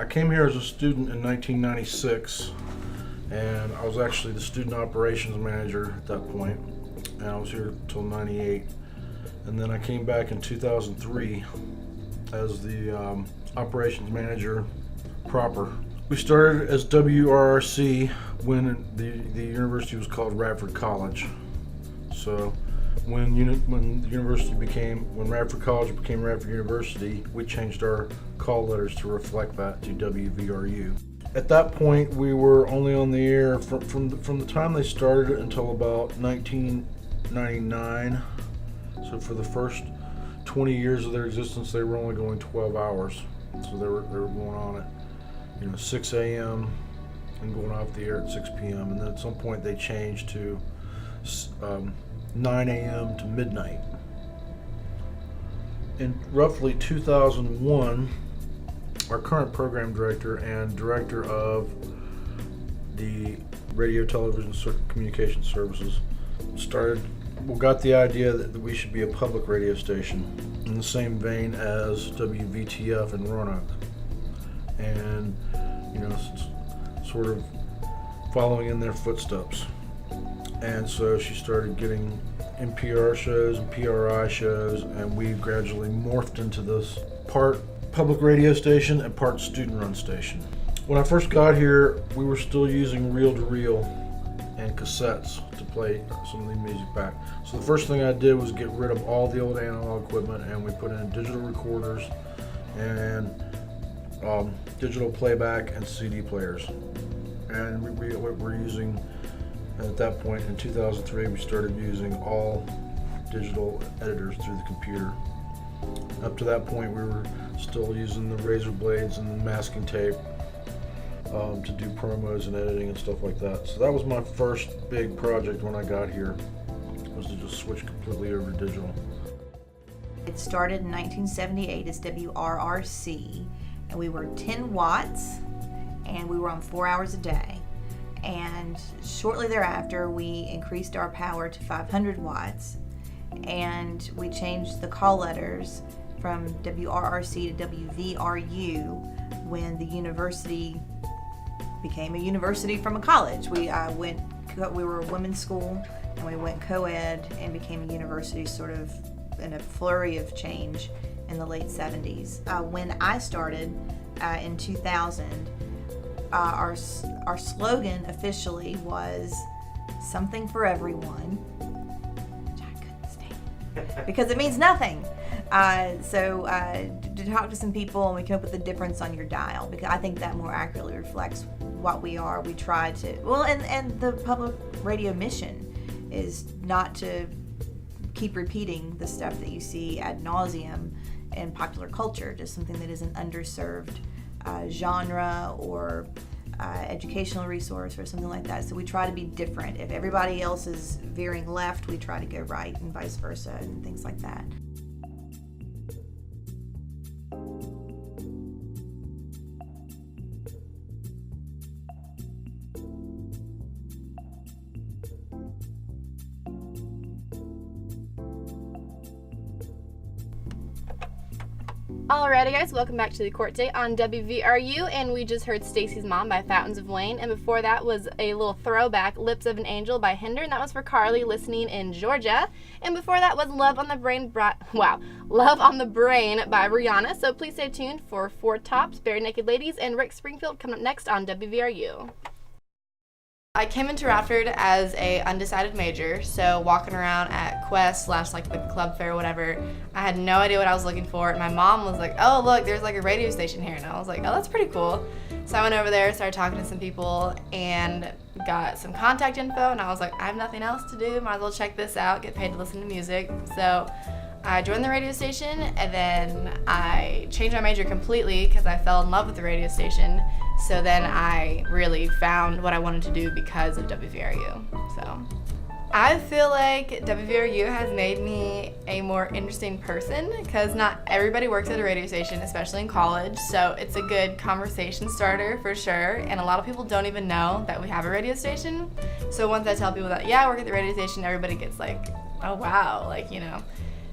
I came here as a student in 1996, and I was actually the student operations manager at that point, and I was here till 98. And then I came back in 2003 as the operations manager proper. We started as WRRC when the university was called Radford College. So when Radford College became Radford University, we changed our call letters to reflect that to WVRU. At that point, we were only on the air from the time they started until about 1999. So for the first 20 years of their existence, they were only going 12 hours. So they were going on at 6 a.m. and going off the air at 6 p.m. And then at some point they changed to 9 a.m. to midnight. In roughly 2001, our current program director and director of the radio, television, communication services got the idea that we should be a public radio station in the same vein as WVTF in Roanoke, and sort of following in their footsteps. And so she started getting NPR shows and PRI shows, and we gradually morphed into this part public radio station and part student-run station. When I first got here, we were still using reel-to-reel and cassettes to play some of the music back. So the first thing I did was get rid of all the old analog equipment, and we put in digital recorders and digital playback and CD players. And we were using, at that point in 2003, we started using all digital editors through the computer. Up to that point, we were still using the razor blades and the masking tape to do promos and editing and stuff like that. So that was my first big project when I got here, was to just switch completely over to digital. It started in 1978 as WRRC, and we were 10 watts, and we were on 4 hours a day. And shortly thereafter, we increased our power to 500 watts, and we changed the call letters from WRRC to WVRU when the university became a university from a college. We were a women's school, and we went co-ed and became a university sort of in a flurry of change in the late 70s. When I started in 2000, our slogan officially was "Something for Everyone," which I couldn't stand because it means nothing. So to talk to some people, and we came up with the difference on your dial, because I think that more accurately reflects what we are. We try to, and the public radio mission is not to keep repeating the stuff that you see ad nauseum in popular culture, just something that is an underserved genre or educational resource or something like that. So we try to be different. If everybody else is veering left, we try to go right, and vice versa, and things like that. Alrighty guys, welcome back to the Court Date on WVRU, and we just heard Stacy's Mom by Fountains of Wayne, and before that was a little throwback, Lips of an Angel by Hinder, and that was for Carly listening in Georgia. And before that was Love on the Brain by Rihanna. So please stay tuned for Four Tops, Bare Naked Ladies, and Rick Springfield coming up next on WVRU. I came into Radford as a undecided major, so walking around at Quest / like the club fair or whatever, I had no idea what I was looking for. And my mom was like, "Oh look, there's like a radio station here," and I was like, "Oh, that's pretty cool." So I went over there, started talking to some people, and got some contact info, and I was like, I have nothing else to do, might as well check this out, get paid to listen to music. So I joined the radio station, and then I changed my major completely because I fell in love with the radio station. So then I really found what I wanted to do because of WVRU. So I feel like WVRU has made me a more interesting person because not everybody works at a radio station, especially in college. So it's a good conversation starter for sure. And a lot of people don't even know that we have a radio station. So once I tell people that, yeah, I work at the radio station, everybody gets like, oh wow, like, you know.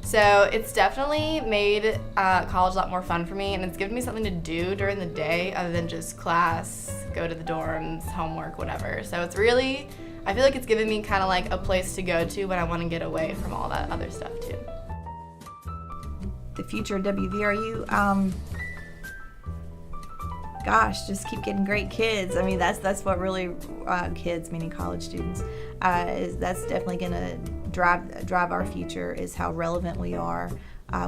So it's definitely made college a lot more fun for me, and it's given me something to do during the day other than just class, go to the dorms, homework, whatever. So it's really, I feel like it's given me kind of like a place to go to when I want to get away from all that other stuff too. The future of WVRU, gosh, just keep getting great kids. I mean, that's what really, kids, meaning college students, that's definitely going to drive our future, is how relevant we are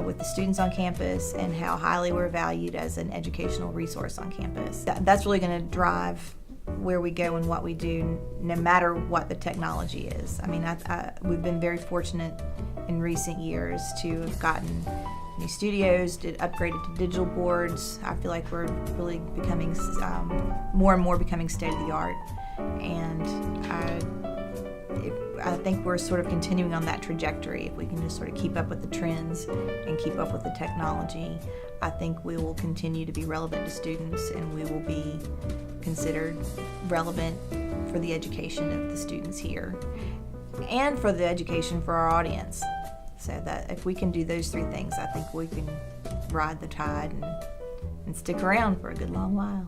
with the students on campus and how highly we're valued as an educational resource on campus. That's really going to drive where we go and what we do, no matter what the technology is. I mean, we've been very fortunate in recent years to have gotten new studios, upgraded to digital boards. I feel like we're really becoming more and more becoming state of the art, and I think we're sort of continuing on that trajectory. If we can just sort of keep up with the trends and keep up with the technology, I think we will continue to be relevant to students, and we will be considered relevant for the education of the students here and for the education for our audience. So that if we can do those three things, I think we can ride the tide and stick around for a good long while.